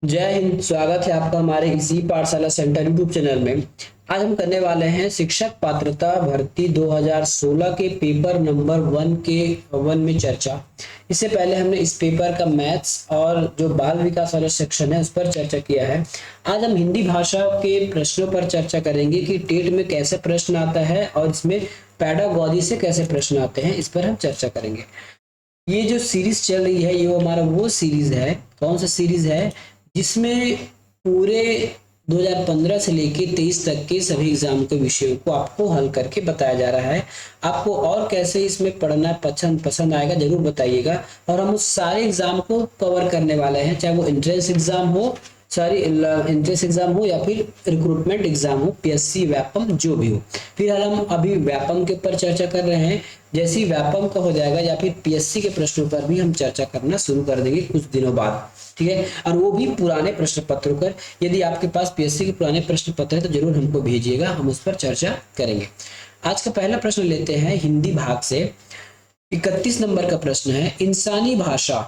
जय हिंद। स्वागत है आपका हमारे इसी पाठशाला सेंटर यूट्यूब चैनल में। आज हम करने वाले हैं शिक्षक पात्रता भर्ती 2016 के पेपर नंबर वन में चर्चा। इससे पहले हमने इस पेपर का मैथ्स और जो बाल विकास वाला सेक्शन है उस पर चर्चा किया है। आज हम हिंदी भाषा के प्रश्नों पर चर्चा करेंगे कि टेट में कैसे प्रश्न आता है और इसमें पैडागॉजी से कैसे प्रश्न आते हैं, इस पर हम चर्चा करेंगे। ये जो सीरीज चल रही है ये हमारा वो सीरीज है, कौन सा सीरीज है, जिसमें पूरे 2015 से लेके 23 तक के सभी एग्जाम के विषयों को आपको हल करके बताया जा रहा है। आपको और कैसे इसमें पढ़ना पसंद आएगा जरूर बताइएगा। और हम उस सारे एग्जाम को कवर करने वाले हैं, चाहे वो एंट्रेंस एग्जाम हो, एंट्रेंस एग्जाम हो या फिर रिक्रूटमेंट एग्जाम हो, पीएससी व्यापम जो भी हो। फिलहाल हम अभी व्यापम के ऊपर चर्चा कर रहे हैं। जैसे ही व्यापम का हो जाएगा या फिर पीएससी के प्रश्नों पर भी हम चर्चा करना शुरू कर देंगे कुछ दिनों बाद, ठीक है। और वो भी पुराने प्रश्न पत्रों पर। यदि आपके पास पीएससी के पुराने प्रश्न पत्र है तो जरूर हमको भेजिएगा, हम उस पर चर्चा करेंगे। आज का पहला प्रश्न लेते हैं हिंदी भाग से। 31 नंबर का प्रश्न है, इंसानी भाषा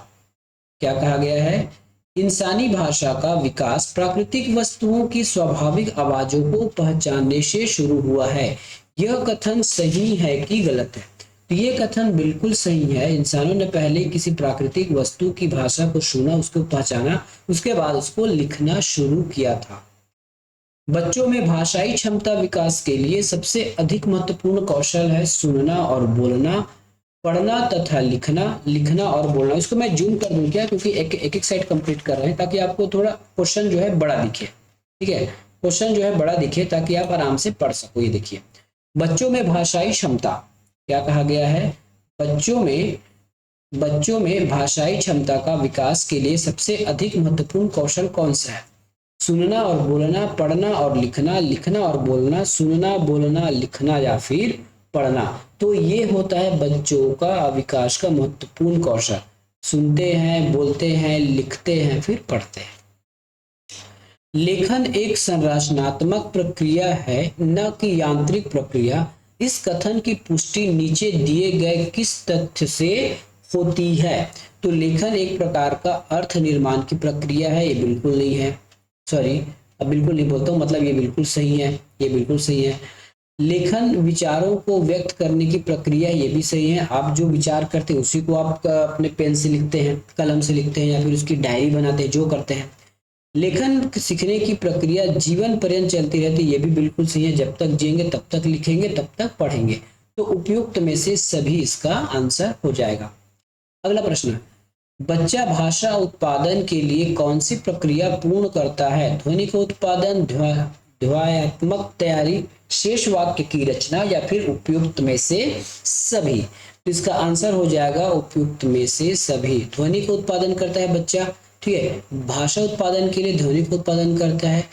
क्या कहा गया है? इंसानी भाषा का विकास प्राकृतिक वस्तुओं की स्वाभाविक आवाजों को पहचानने से शुरू हुआ है। यह कथन सही है कि गलत है? तो ये कथन बिल्कुल सही है। इंसानों ने पहले किसी प्राकृतिक वस्तु की भाषा को सुना, उसको पहचाना, उसके बाद उसको लिखना शुरू किया था। बच्चों में भाषाई क्षमता विकास के लिए सबसे अधिक महत्वपूर्ण कौशल है सुनना और बोलना, पढ़ना तथा लिखना, लिखना और बोलना। इसको मैं जूम कर दूं क्या, क्योंकि एक साइड कंप्लीट कर रहे हैं ताकि आपको थोड़ा क्वेश्चन जो है बड़ा दिखे, ठीक है। क्वेश्चन जो है बड़ा दिखे ताकि आप आराम से पढ़ सको। ये देखिए, बच्चों में भाषाई क्षमता क्या कहा गया है? बच्चों में भाषाई क्षमता का विकास के लिए सबसे अधिक महत्वपूर्ण कौशल कौन सा है? सुनना और बोलना, पढ़ना और लिखना, लिखना और बोलना, सुनना, बोलना, लिखना या फिर पढ़ना। तो ये होता है बच्चों का विकास का महत्वपूर्ण कौशल। सुनते हैं, बोलते हैं, लिखते हैं, फिर पढ़ते हैं। लेखन एक संरचनात्मक प्रक्रिया है, न कि यांत्रिक प्रक्रिया। इस कथन की पुष्टि नीचे दिए गए किस तथ्य से होती है? तो लेखन एक प्रकार का अर्थ निर्माण की प्रक्रिया है, ये बिल्कुल नहीं है। सॉरी, अब बिल्कुल नहीं बोलता हूँ, मतलब ये बिल्कुल सही है, ये बिल्कुल सही है। लेखन विचारों को व्यक्त करने की प्रक्रिया, ये भी सही है। आप जो विचार करते हैं उसी को आप अपने पेन से लिखते हैं, कलम से लिखते हैं या फिर उसकी डायरी बनाते हैं, जो करते हैं। लेखन सीखने की प्रक्रिया जीवन पर्यंत चलती रहती है, ये भी बिल्कुल सही है। जब तक जिएंगे तब तक लिखेंगे, तब तक पढ़ेंगे। तो उपयुक्त में से सभी इसका आंसर हो जाएगा। अगला प्रश्न, बच्चा भाषा उत्पादन के लिए कौन सी प्रक्रिया पूर्ण करता है? ध्वनि का उत्पादन, ध्वन्यात्मक तैयारी, शेष वाक्य की रचना या फिर उपयुक्त में से सभी? तो इसका आंसर हो जाएगा उपयुक्त में से सभी। ध्वनि का उत्पादन करता है बच्चा, ठीक है। भाषा उत्पादन के लिए ध्वनि का उत्पादन करता है।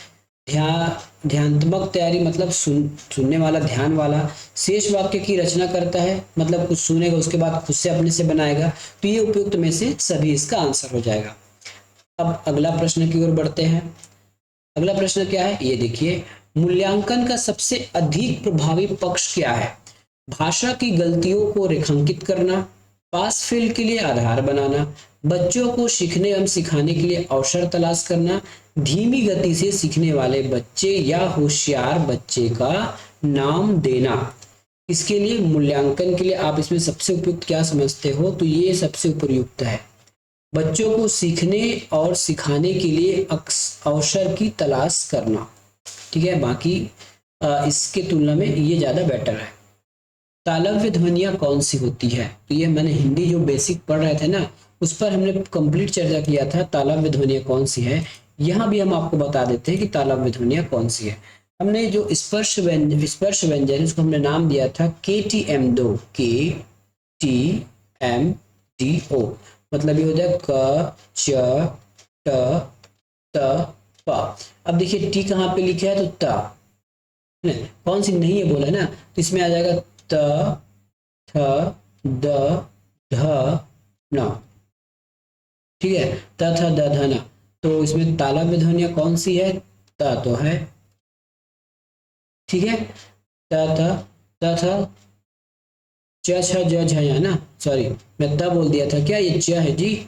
ध्यानात्मक तैयारी मतलब सुनने वाला, ध्यान वाला। शेष वाक्य की रचना करता है, मतलब कुछ सुनेगा उसके बाद खुद से अपने से बनाएगा। तो ये उपयुक्त में से सभी इसका आंसर हो जाएगा। अब अगला प्रश्न की ओर बढ़ते हैं। अगला प्रश्न क्या है, ये देखिए, मूल्यांकन का सबसे अधिक प्रभावी पक्ष क्या है? भाषा की गलतियों को रेखांकित करना, पास फेल के लिए आधार बनाना, बच्चों को सीखने एवं सिखाने के लिए अवसर तलाश करना, धीमी गति से सीखने वाले बच्चे या होशियार बच्चे का नाम देना। इसके लिए मूल्यांकन के लिए आप इसमें सबसे उपयुक्त क्या समझते हो? तो ये सबसे उपयुक्त है। बच्चों को सीखने और सिखाने के लिए अवसर की तलाश करना, ठीक है। बाकी इसके तुलना में ये ज्यादा बेटर है। तालव्य ध्वनियां कौन सी होती है? तो ये मैंने हिंदी जो बेसिक पढ़ रहे थे ना, उस पर हमने कंप्लीट चर्चा किया था, तालव्य ध्वनियां कौन सी है। यहाँ भी हम आपको बता देते हैं कि तालव्य ध्वनियां कौन सी है। हमने जो स्पर्श व्यंजन उसको हमने नाम दिया था KTM2, KTMDO। मतलब ये हो जाए क, च, ट, त, प। अब देखिए टी कहाँ पे लिखा है, तो त नहीं, कौन सी नहीं है बोला है ना, तो इसमें आ जाएगा त, थ, द, ध, न, ठीक है। त, थ, द, ध, न। तो इसमें तालव्य ध्वनियां कौन सी है? त तो है, ठीक है। त, थ, त, थ, च, छ, ज, झ है ना। सॉरी, मैं त बोल दिया था क्या, ये च है जी।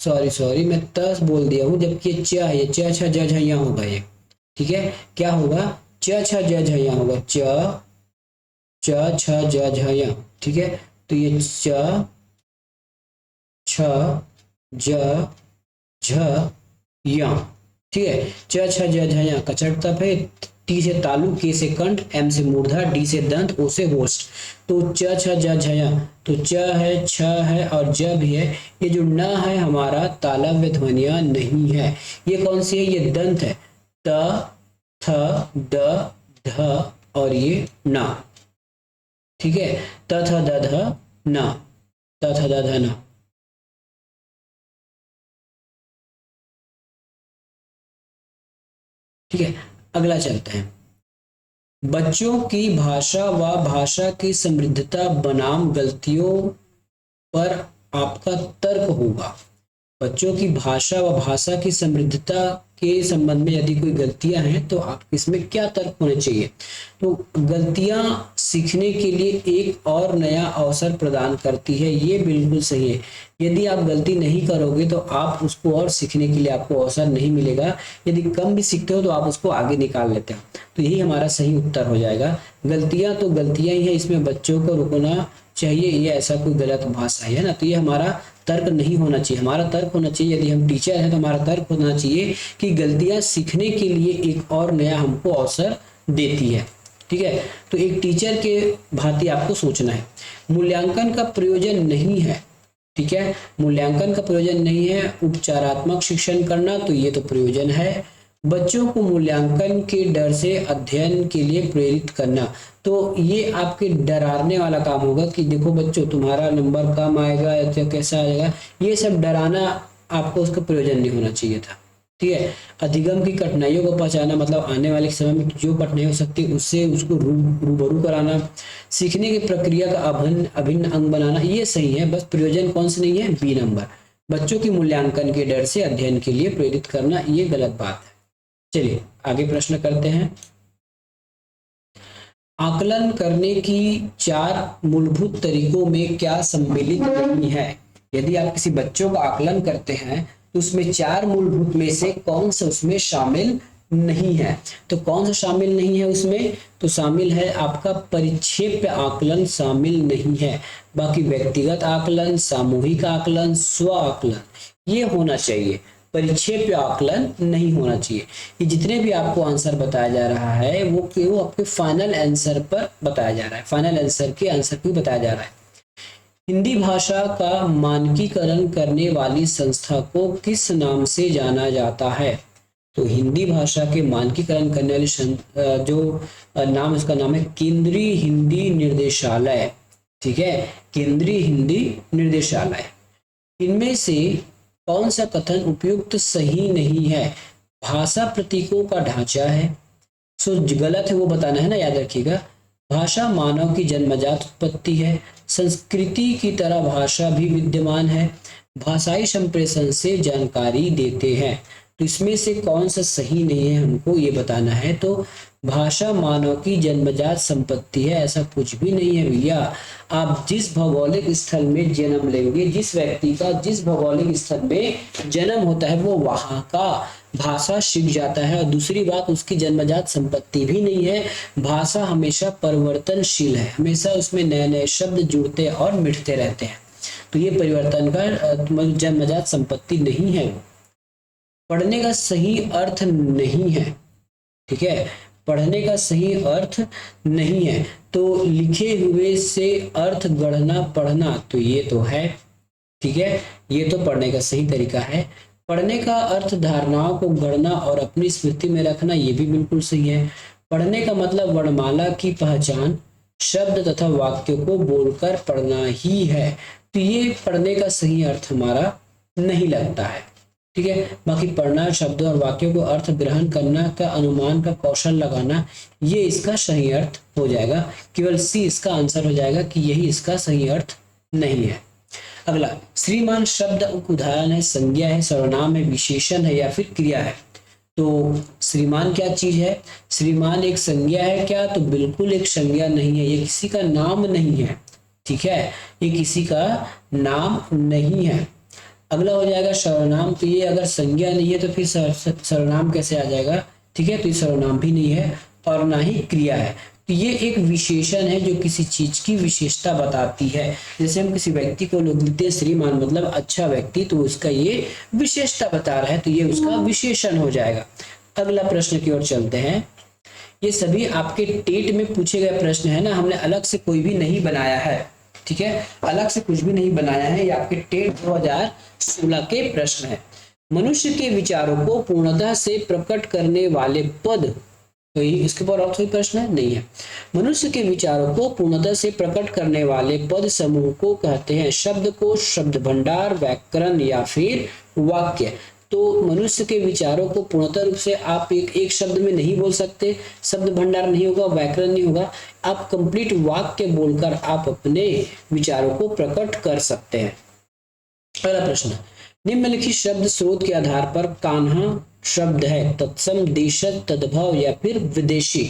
सॉरी मैं तस बोल दिया हूँ, जबकि ये च है, ये च छ ज झ यहाँ होगा ये। ठीक है, क्या होगा, च छ ज झ यहाँ होगा, च छ ज झ यहाँ। ठीक है, तो ये च छ ज झ या। ठीक है, च छ ज झ या कचट तप है, टी से तालु, के से कंठ, एम से मूर्धा, डी से दंत, ओ से होस्ट। तो च छ ज झ या, तो च है, छ है और ज भी है। ये जो न है हमारा तालव्य ध्वनियां नहीं है। ये कौन सी है, ये दंत है, त थ द ध और ये न। ठीक है, त थ द ध न, त थ द ध न। ठीक है, अगला चलते हैं। बच्चों की भाषा व भाषा की समृद्धता बनाम गलतियों पर आपका तर्क होगा। बच्चों की भाषा व भाषा की समृद्धता के संबंध में यदि कोई गलतियां हैं तो आप इसमें क्या तर्क होने चाहिए। तो गलतियां सीखने के लिए एक और नया अवसर प्रदान करती है, ये बिल्कुल सही है। यदि आप गलती नहीं करोगे तो आप उसको और सीखने के लिए आपको अवसर नहीं मिलेगा। यदि कम भी सीखते हो तो आप उसको आगे निकाल लेते हो। तो यही हमारा सही उत्तर हो जाएगा। गलतियां तो गलतियां ही है, इसमें बच्चों को रुकना चाहिए, ये ऐसा कोई गलत भाषा है ना। तो ये हमारा तर्क नहीं होना चाहिए। हमारा तर्क होना चाहिए, यदि हम टीचर हैं तो हमारा तर्क होना चाहिए कि गलतियां सीखने के लिए एक और नया हमको अवसर देती है। ठीक है, तो एक टीचर के भांति आपको सोचना है। मूल्यांकन का प्रयोजन नहीं है। ठीक है, मूल्यांकन का प्रयोजन नहीं है। उपचारात्मक शिक्षण करना, तो ये तो प्रयोजन है। बच्चों को मूल्यांकन के डर से अध्ययन के लिए प्रेरित करना, तो ये आपके डराने वाला काम होगा कि देखो बच्चों तुम्हारा नंबर कम आएगा या तो कैसा आएगा। ये सब डराना आपको उसका प्रयोजन नहीं होना चाहिए था। ठीक है, अधिगम की कठिनाइयों को पहचाना, मतलब आने वाले समय में जो कठिनाई हो सकती है उससे उसको रूबरू कराना। सीखने की प्रक्रिया का अभिन्न अंग बनाना, ये सही है। बस प्रयोजन कौन सा नहीं है, बी नंबर। बच्चों की मूल्यांकन के डर से अध्ययन के लिए प्रेरित करना, ये गलत बात है। चलिए आगे प्रश्न करते हैं। आकलन करने की 4 मूलभूत तरीकों में क्या सम्मिलित नहीं है। यदि आप किसी बच्चों का आकलन करते हैं तो उसमें 4 मूलभूत में से कौन सा उसमें शामिल नहीं है। तो कौन सा शामिल नहीं है उसमें, तो शामिल है आपका परिक्षेप्य आकलन शामिल नहीं है। बाकी व्यक्तिगत आकलन, सामूहिक आकलन, स्व आकलन ये होना चाहिए। परिक्षेप्य आकलन नहीं होना चाहिए। ये जितने भी आपको आंसर बताया जा रहा है वो केवल आपके फाइनल आंसर पर बताया जा रहा है, फाइनल आंसर के आंसर को बताया जा रहा है। हिंदी भाषा का मानकीकरण करने वाली संस्था को किस नाम से जाना जाता है। तो हिंदी भाषा के मानकीकरण करने वाली जो नाम, उसका नाम है केंद्रीय हिंदी निर्देशालय। ठीक है, केंद्रीय हिंदी निर्देशालय। इनमें से कौन सा कथन उपयुक्त सही नहीं है। भाषा प्रतीकों का ढांचा है, सो गलत है वो बताना है ना, याद रखिएगा। भाषा मानव की जन्मजात उत्पत्ति है। संस्कृति की तरह भाषा भी विद्यमान है। भाषाई संप्रेषण से जानकारी देते हैं। तो इसमें से कौन सा सही नहीं है हमको ये बताना है। तो भाषा मानव की जन्मजात संपत्ति है, ऐसा कुछ भी नहीं है भैया। आप जिस भौगोलिक स्थल में जन्म लेंगे, जिस व्यक्ति का जिस भौगोलिक स्थल में जन्म होता है वो वहां का भाषा सीख जाता है। और दूसरी बात, उसकी जन्मजात संपत्ति भी नहीं है। भाषा हमेशा परिवर्तनशील है, हमेशा उसमें नए नए शब्द जुड़ते और मिटते रहते हैं। तो ये परिवर्तन का जन्मजात संपत्ति नहीं है। पढ़ने का सही अर्थ नहीं है। ठीक है, पढ़ने का सही अर्थ नहीं है। तो लिखे हुए से अर्थ गढ़ना पढ़ना, तो ये तो है। ठीक है, ये तो पढ़ने का सही तरीका है। पढ़ने का अर्थ धारणाओं को गढ़ना और अपनी स्मृति में रखना, ये भी बिल्कुल सही है। पढ़ने का मतलब वर्णमाला की पहचान, शब्द तथा वाक्यों को बोलकर पढ़ना ही है। तो ये पढ़ने का सही अर्थ हमारा नहीं लगता है। ठीक है, बाकी पढ़ना, शब्दों और वाक्यों को अर्थ ग्रहण करना का अनुमान का कौशल लगाना, ये इसका सही अर्थ हो जाएगा। केवल सी इसका आंसर हो जाएगा कि यही इसका सही अर्थ नहीं है। अगला, श्रीमान शब्द उदाहरण है, संज्ञा है, सर्वनाम है, विशेषण है या फिर क्रिया है। तो श्रीमान क्या चीज है, श्रीमान एक संज्ञा है क्या, तो बिल्कुल एक संज्ञा नहीं है। ये किसी का नाम नहीं है। ठीक है, ये किसी का नाम नहीं है। अगला हो जाएगा सर्वनाम। तो ये अगर संज्ञा नहीं है तो फिर सर्वनाम कैसे आ जाएगा? ठीक है, तो ये सर्वनाम भी नहीं है और ना ही क्रिया है। तो ये एक विशेषण है जो किसी चीज की विशेषता बताती है। जैसे हम किसी व्यक्ति को लोग लिखते हैं श्रीमान मतलब अच्छा व्यक्ति, तो उसका ये विशेषता बता रहा है, तो ये उसका विशेषण हो जाएगा। अगला प्रश्न की ओर चलते हैं। ये सभी आपके टेट में पूछे गए प्रश्न है ना, हमने अलग से कोई भी नहीं बनाया है। ठीक है, अलग से कुछ भी नहीं बनाया है, ये आपके टेट 2016 के प्रश्न है। मनुष्य के विचारों को पूर्णतः से प्रकट करने वाले पद, तो इसके ऊपर और कोई प्रश्न है नहीं है। मनुष्य के विचारों को पूर्णतः से प्रकट करने वाले पद समूह को कहते हैं शब्दकोश, शब्द भंडार, व्याकरण या फिर वाक्य। तो मनुष्य के विचारों को पूर्णतः रूप से आप एक शब्द में नहीं बोल सकते, शब्द भंडार नहीं होगा, व्याकरण नहीं होगा, आप कंप्लीट वाक्य बोलकर आप अपने विचारों को प्रकट कर सकते हैं। अगला प्रश्न, निम्नलिखित शब्द स्रोत के आधार पर कान्हा शब्द है तत्सम, देशज, तद्भव या फिर विदेशी।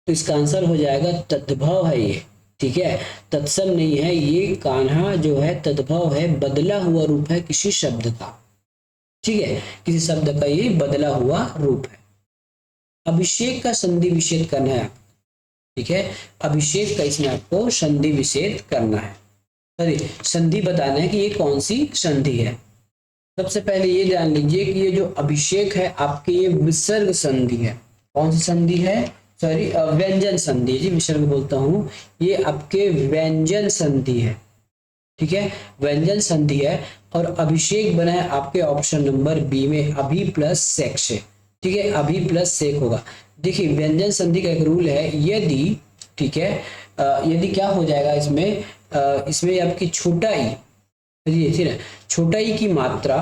तो इसका आंसर हो जाएगा तद्भव है ये। ठीक है, तत्सम नहीं है, ये कान्हा जो है तद्भव है, बदला हुआ रूप है किसी शब्द का। ठीक है, किसी शब्द का ये बदला हुआ रूप है। अभिषेक का संधि विच्छेद करना है। ठीक है, अभिषेक का इसमें आपको संधि विच्छेद करना है, अरे संधि बताना है कि ये कौन सी संधि है। सबसे पहले ये ध्यान लीजिए कि ये जो अभिषेक है आपके ये विसर्ग संधि है। कौन सी संधि है? सॉरी, व्यंजन संधि जी, विसर्ग बोलता हूं, ये आपके व्यंजन संधि है। ठीक है, व्यंजन संधि है और अभिषेक बना है आपके ऑप्शन नंबर बी में अभि प्लस सेक से। ठीक है, अभि प्लस सेक होगा। देखिए व्यंजन संधि का एक रूल है, यदि ठीक है यदि क्या हो जाएगा इसमें इसमें आपकी छोटा ई, ठीक है, छोटा ई की मात्रा,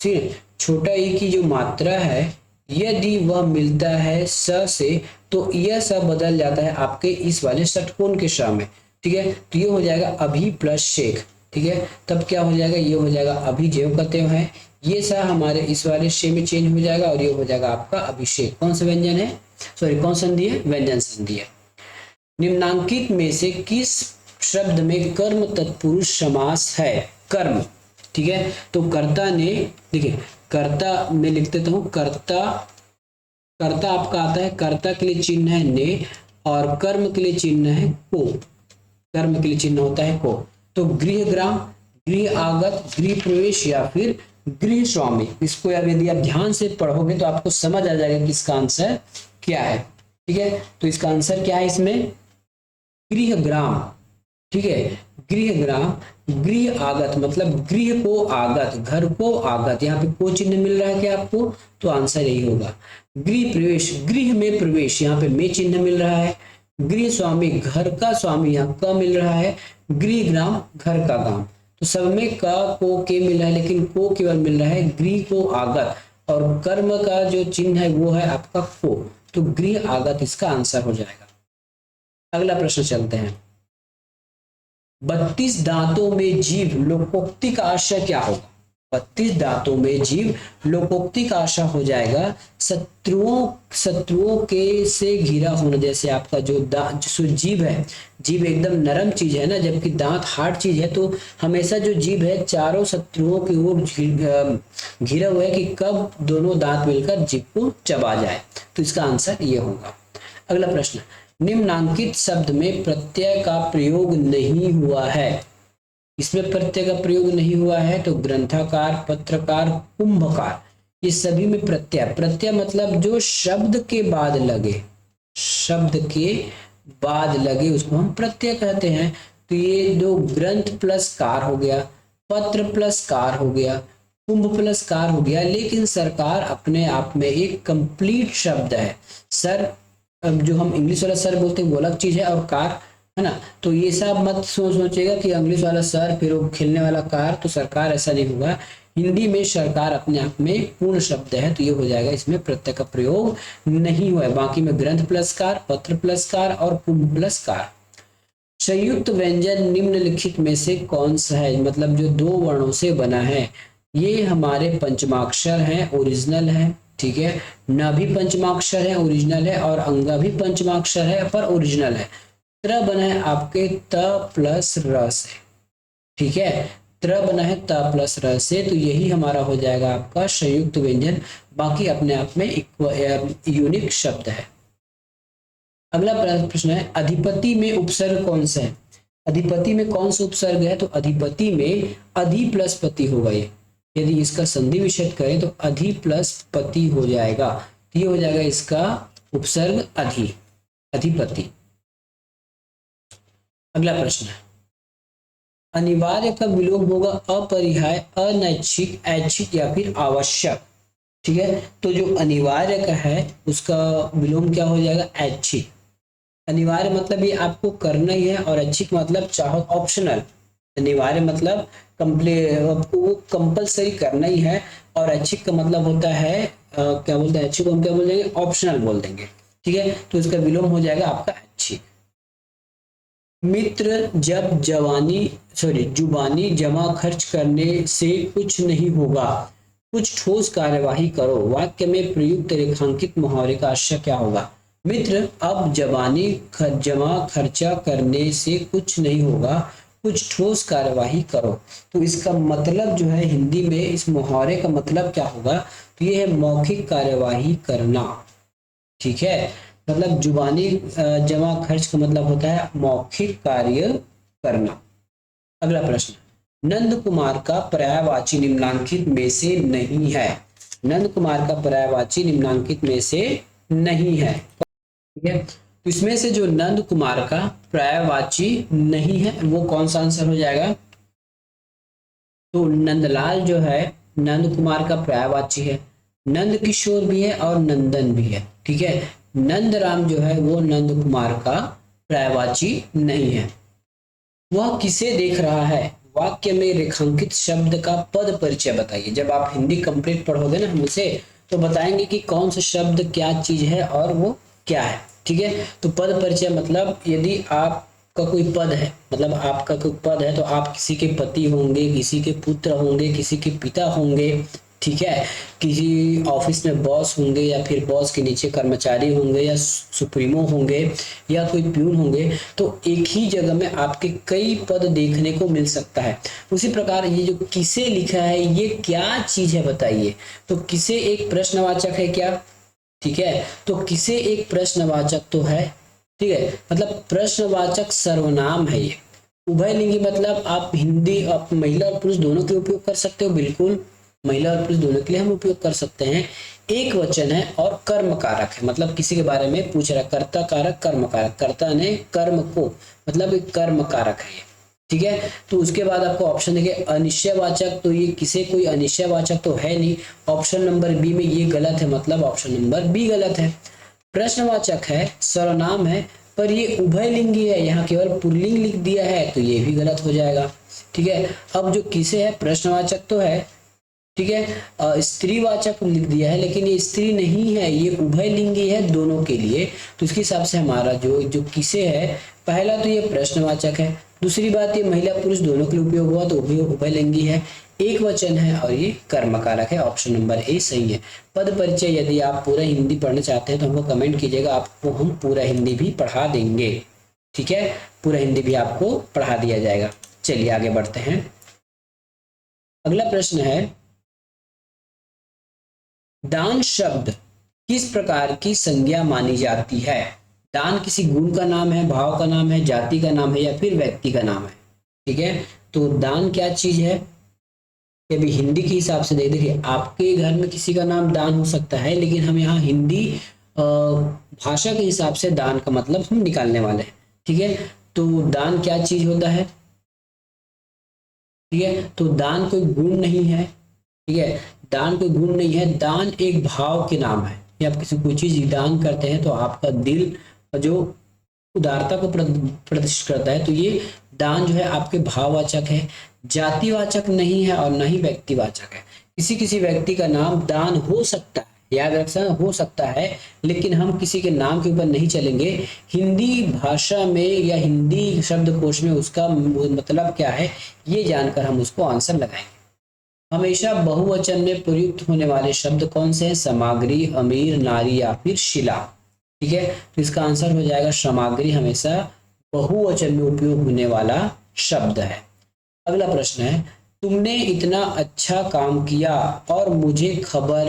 ठीक है, छोटा ई की जो मात्रा है यदि वह मिलता है स से, तो यह स बदल जाता है आपके इस वाले षटकोण के स में। ठीक है, तो ये हो जाएगा अभि प्लस शेख। ठीक है, तब क्या हो जाएगा, ये हो जाएगा अभि जेव कहते हैं, ये सा हमारे इस वाले शे में चेंज हो जाएगा और ये हो जाएगा आपका अभिषेक। कौन सा व्यंजन है, सॉरी कौन संधि है? व्यंजन संधि है। निम्नांकित में से किस शब्द में कर्म तत्पुरुष समास है? कर्म। ठीक है, तो कर्ता ने, देखिए कर्ता में लिख देता हूं, कर्ता, कर्ता आपका आता है, कर्ता के लिए चिन्ह है ने और कर्म के लिए चिन्ह है को। कर्म के लिए चिन्ह होता है को। तो गृह ग्राम, गृह आगत, गृह प्रवेश या फिर गृह स्वामी। इसको यदि आप ध्यान से पढ़ोगे तो आपको समझ आ जाएगा कि इसका आंसर क्या है। ठीक है, तो इसका आंसर क्या है इसमें? गृह ग्राम। ठीक है, गृह ग्राम, गृह आगत मतलब गृह को आगत, घर को आगत, यहाँ पे को चिन्ह मिल रहा है क्या आपको? तो आंसर यही होगा। गृह प्रवेश, गृह में प्रवेश, यहाँ पे में चिन्ह मिल रहा है। गृह स्वामी, घर का स्वामी, यहाँ क मिल रहा है। गृह ग्राम, घर का गांव। तो सब में क को के मिल रहा है, लेकिन को केवल मिल रहा है गृह को आगत, और कर्म का जो चिन्ह है वो है आपका को। तो गृह आगत इसका आंसर हो जाएगा। अगला प्रश्न चलते हैं। 32 दांतों में जीव लोकोक्ति का आशय क्या होगा? 32 दांतों में जीव लोकोक्ति का आशय हो जाएगा शत्रुओं के से घिरा होना। जैसे आपका जो जीव है, जीव एकदम नरम चीज है ना, जबकि दांत हार्ड चीज है। तो हमेशा जो जीव है चारों शत्रुओं की ओर घिरा हुआ है कि कब दोनों दांत मिलकर जीव को चबा जाए। तो इसका आंसर ये होगा। अगला प्रश्न, निम्नांकित शब्द में प्रत्यय का प्रयोग नहीं हुआ है। इसमें प्रत्यय का प्रयोग नहीं हुआ है तो ग्रंथकार, पत्रकार, कुंभकार, ये सभी में प्रत्यय। प्रत्यय मतलब जो शब्द के बाद लगे, शब्द के बाद लगे उसको हम प्रत्यय कहते हैं। तो ये दो ग्रंथ प्लस कार हो गया, पत्र प्लस कार हो गया, कुंभ प्लस कार हो गया। लेकिन सरकार अपने आप में एक कंप्लीट शब्द है। सर, जो हम इंग्लिश वाला सर बोलते हैं वो अलग चीज है, और कार है ना। तो ये सब मत सोचेगा कि इंग्लिश वाला सर फिर वो खेलने वाला कार, तो सरकार, ऐसा नहीं होगा। हिंदी में सरकार अपने आप में पूर्ण शब्द है, तो ये हो जाएगा, इसमें प्रत्यय का प्रयोग नहीं हुआ है। बाकी में ग्रंथ प्लस कार, पत्र प्लस कार और कुंभ प्लस कार। संयुक्त व्यंजन निम्नलिखित में से कौन सा है? मतलब जो दो वर्णों से बना है। ये हमारे पंचमाक्षर है, ओरिजिनल है। ठीक है, न भी पंचमाक्षर है, ओरिजिनल है, और अंगा भी पंचमाक्षर है पर ओरिजिनल है। त्र बना है आपके त प्लस र से। ठीक है, त्र बना है त प्लस र से, तो यही हमारा हो जाएगा आपका संयुक्त व्यंजन। बाकी अपने आप में यूनिक शब्द है। अगला प्रश्न है अधिपति में उपसर्ग कौन सा है? अधिपति में कौन सा उपसर्ग है? तो अधिपति में अधि प्लस पति होगा। ये यदि इसका संधि विच्छेद करें तो अधि प्लस पति हो जाएगा, तो ये हो जाएगा इसका उपसर्ग अधि, अधिपति। अगला प्रश्न है अनिवार्य का विलोम होगा अपरिहार्य, अनैच्छिक, ऐच्छिक या फिर आवश्यक। ठीक है, तो जो अनिवार्य का है उसका विलोम क्या हो जाएगा? ऐच्छिक। अनिवार्य मतलब ये आपको करना ही है, और ऐच्छिक मतलब चाहो, ऑप्शनल। अनिवार्य मतलब आपको वो कंपलसरी करना ही है, और ऐच्छिक का मतलब होता है क्या बोलते हैं, ऐच्छिक को हम क्या बोल देंगे? ऑप्शनल बोल देंगे। ठीक है, तो इसका विलोम हो जाएगा आपका ऐच्छिक। मित्र जब जुबानी जमा खर्च करने से कुछ नहीं होगा, कुछ ठोस कार्यवाही करो। वाक्य में प्रयुक्त रेखांकित मुहावरे का आशय क्या होगा? मित्र अब जबानी जमा खर्चा करने से कुछ नहीं होगा, कुछ ठोस कार्यवाही करो। तो इसका मतलब जो है हिंदी में इस मुहावरे का मतलब क्या होगा? तो ये है मौखिक कार्यवाही करना। ठीक है, मतलब जुबानी जमा खर्च का मतलब होता है मौखिक कार्य करना। अगला प्रश्न, नंद कुमार का पर्यायवाची निम्नलिखित में से नहीं है। नंद कुमार का पर्यायवाची निम्नलिखित में से नहीं है। ठीक है, तो इसमें से जो नंद कुमार का पर्यायवाची नहीं है वो कौन सा आंसर हो जाएगा? तो नंदलाल जो है नंद कुमार का पर्यायवाची है, नंद किशोर भी है और नंदन भी है। ठीक है, नंदराम जो है वो नंद कुमार का पर्यायवाची नहीं है। वह किसे देख रहा है? वाक्य में रेखांकित शब्द का पद परिचय बताइए। जब आप हिंदी कंप्लीट पढ़ोगे ना हमसे, तो बताएंगे कि कौन सा शब्द क्या चीज है और वो क्या है। ठीक है, तो पद परिचय मतलब यदि आपका कोई पद है, मतलब आपका कोई पद है, तो आप किसी के पति होंगे, किसी के पुत्र होंगे, किसी के पिता होंगे। ठीक है, किसी ऑफिस में बॉस होंगे, या फिर बॉस के नीचे कर्मचारी होंगे, या सुप्रीमो होंगे, या कोई प्यून होंगे। तो एक ही जगह में आपके कई पद देखने को मिल सकता है। उसी प्रकार ये जो किसे लिखा है ये क्या चीज है बताइए? तो किसे एक प्रश्नवाचक है क्या? ठीक है, तो किसे एक प्रश्नवाचक तो है। ठीक है, मतलब प्रश्नवाचक सर्वनाम है ये। उभयलिंगी मतलब आप हिंदी, आप महिला और पुरुष दोनों के उपयोग कर सकते हो, बिल्कुल महिला और पुरुष दोनों के लिए हम उपयोग कर सकते हैं। एक वचन है और कर्म कारक है, मतलब किसी के बारे में पूछ रहा है, कर्ता कारक कर्म कारक, कर्ता ने कर्म को, मतलब एक कर्म कारक है ये। ठीक है, तो उसके बाद आपको ऑप्शन देखिए अनिश्चयवाचक, तो ये किसे कोई अनिश्चयवाचक तो है नहीं, ऑप्शन नंबर बी में ये गलत है, मतलब ऑप्शन नंबर बी गलत है। प्रश्नवाचक है, सर्वनाम है, पर ये उभयलिंगी है, यहाँ केवल पुल्लिंग लिख दिया है, तो ये भी गलत हो जाएगा। ठीक है, अब जो किसे है प्रश्नवाचक तो है, ठीक है, स्त्रीवाचक लिख दिया है, लेकिन ये स्त्री नहीं है, ये उभयलिंगी है दोनों के लिए। तो इसके हिसाब से हमारा जो जो किसे है, पहला तो ये प्रश्नवाचक है, दूसरी बात ये महिला पुरुष दोनों के लिए उपयोग हुआ तो उभयलिंगी है, एक वचन है और ये कर्मकारक है। ऑप्शन नंबर ए सही है। पद परिचय यदि आप पूरा हिंदी पढ़ना चाहते हैं तो हमको कमेंट कीजिएगा, आपको हम पूरा हिंदी भी पढ़ा देंगे। ठीक है, पूरा हिंदी भी आपको पढ़ा दिया जाएगा। चलिए आगे बढ़ते हैं। अगला प्रश्न है दान शब्द किस प्रकार की संज्ञा मानी जाती है? दान किसी गुण का नाम है, भाव का नाम है, जाति का नाम है, या फिर व्यक्ति का नाम है? ठीक है, तो दान क्या चीज है? अभी हिंदी के हिसाब से देखिए आपके घर में किसी का नाम दान हो सकता है, लेकिन हम यहाँ हिंदी भाषा के हिसाब से दान का मतलब हम निकालने वाले हैं। ठीक है, तो दान क्या चीज होता है? ठीक है, तो दान कोई गुण नहीं है। ठीक है, दान कोई गुण नहीं है, दान एक भाव के नाम है। कि आप किसी कोई चीज दान करते हैं तो आपका दिल जो उदारता को प्रदर्शित करता है, तो ये दान जो है आपके भाववाचक है, जातिवाचक नहीं है और न ही व्यक्तिवाचक है। किसी किसी व्यक्ति का नाम दान हो सकता है, याद रखना हो सकता है, लेकिन हम किसी के नाम के ऊपर नहीं चलेंगे। हिंदी भाषा में या हिंदी शब्दकोश में उसका मतलब क्या है ये जानकर हम उसको आंसर लगाएंगे। हमेशा बहुवचन में प्रयुक्त होने वाले शब्द कौन से हैं? सामग्री, अमीर, नारी या फिर शिला। ठीक है, तो इसका आंसर हो जाएगा सामग्री हमेशा बहुवचन में उपयोग होने वाला शब्द है। अगला प्रश्न है तुमने इतना अच्छा काम किया और मुझे खबर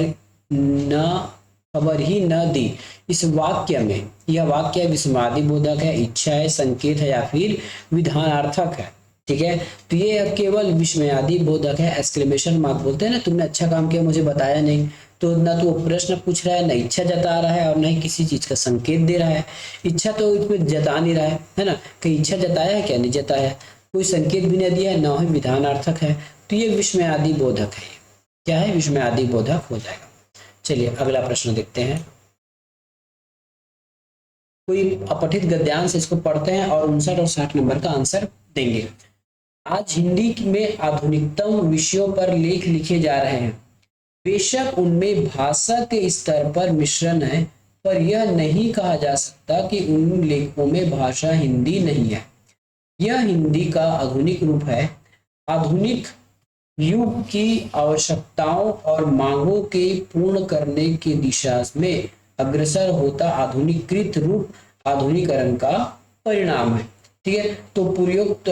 ही न दी। इस वाक्य में, यह वाक्य विस्मयादि बोधक है, इच्छा है, संकेत है या फिर विधानार्थक है। ठीक है, तो ये केवल विस्मयादि बोधक है, एक्सक्लेमेशन मार्क बोलते हैं ना, तुमने अच्छा काम किया मुझे बताया नहीं, तो ना तो वो प्रश्न पूछ रहा है, ना इच्छा जता रहा है और ना ही किसी चीज का संकेत दे रहा है। इच्छा तो इसमें जता नहीं रहा है ना, कहीं इच्छा जताया है क्या, नहीं जताया, कोई संकेत भी नहीं दिया है, ना ही विधानार्थक है, तो ये विस्मयादि बोधक है। क्या है, विस्मयादि बोधक हो जाएगा। चलिए अगला प्रश्न देखते हैं। कोई अपठित गद्यांश इसको पढ़ते हैं और 59 और 60 नंबर का आंसर देंगे। आज हिंदी में आधुनिकतम विषयों पर लेख लिखे जा रहे हैं। बेशक उनमें भाषा के स्तर पर मिश्रण है, पर यह नहीं कहा जा सकता कि उन लेखों में भाषा हिंदी नहीं है। यह हिंदी का आधुनिक रूप है। आधुनिक युग की आवश्यकताओं और मांगों के पूर्ण करने की दिशा में अग्रसर होता आधुनिकीकृत रूप आधुनिकरण का परिणाम है। ठीक है, तो पूर्वोक्त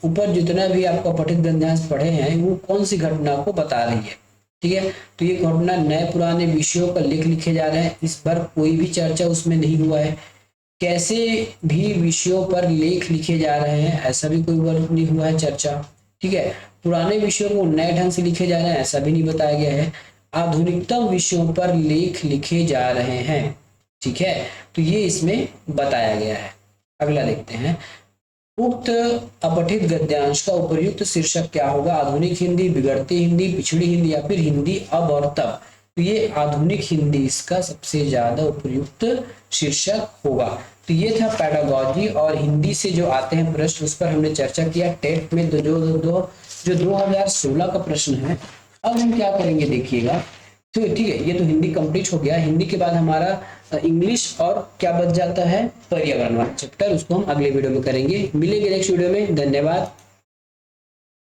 ऊपर जितना भी आपका पठित गद्यांश पढ़े हैं वो कौन सी घटना को बता रही है। ठीक है, तो ये घटना नए पुराने विषयों पर लेख लिखे जा रहे हैं, इस पर कोई भी चर्चा उसमें नहीं हुआ है। कैसे भी विषयों पर लेख लिखे जा रहे हैं ऐसा भी कोई वर्ग नहीं हुआ है चर्चा। ठीक है, पुराने विषयों को नए ढंग से लिखे जा रहे हैं ऐसा भी नहीं बताया गया है। आधुनिकतम विषयों पर लेख लिखे जा रहे हैं। ठीक है, तो ये इसमें बताया गया है। अगला देखते हैं, उक्त अपठित गद्यांश का उपयुक्त शीर्षक क्या होगा। आधुनिक हिंदी, बिगड़ती हिंदी, पिछड़ी हिंदी या फिर हिंदी अब और तब। तो ये आधुनिक हिंदी इसका सबसे ज्यादा उपयुक्त शीर्षक होगा। तो ये था पेडागॉजी और हिंदी से जो आते हैं प्रश्न उस पर हमने चर्चा किया। टेट में जो 2016 का प्रश्न है। अब हम क्या करेंगे देखिएगा, तो ठीक है, ये तो हिंदी कंप्लीट हो गया। हिंदी के बाद हमारा इंग्लिश और क्या बच जाता है, पर्यावरण वाला चैप्टर, उसको हम अगले वीडियो में करेंगे। मिलेंगे नेक्स्ट वीडियो में, धन्यवाद।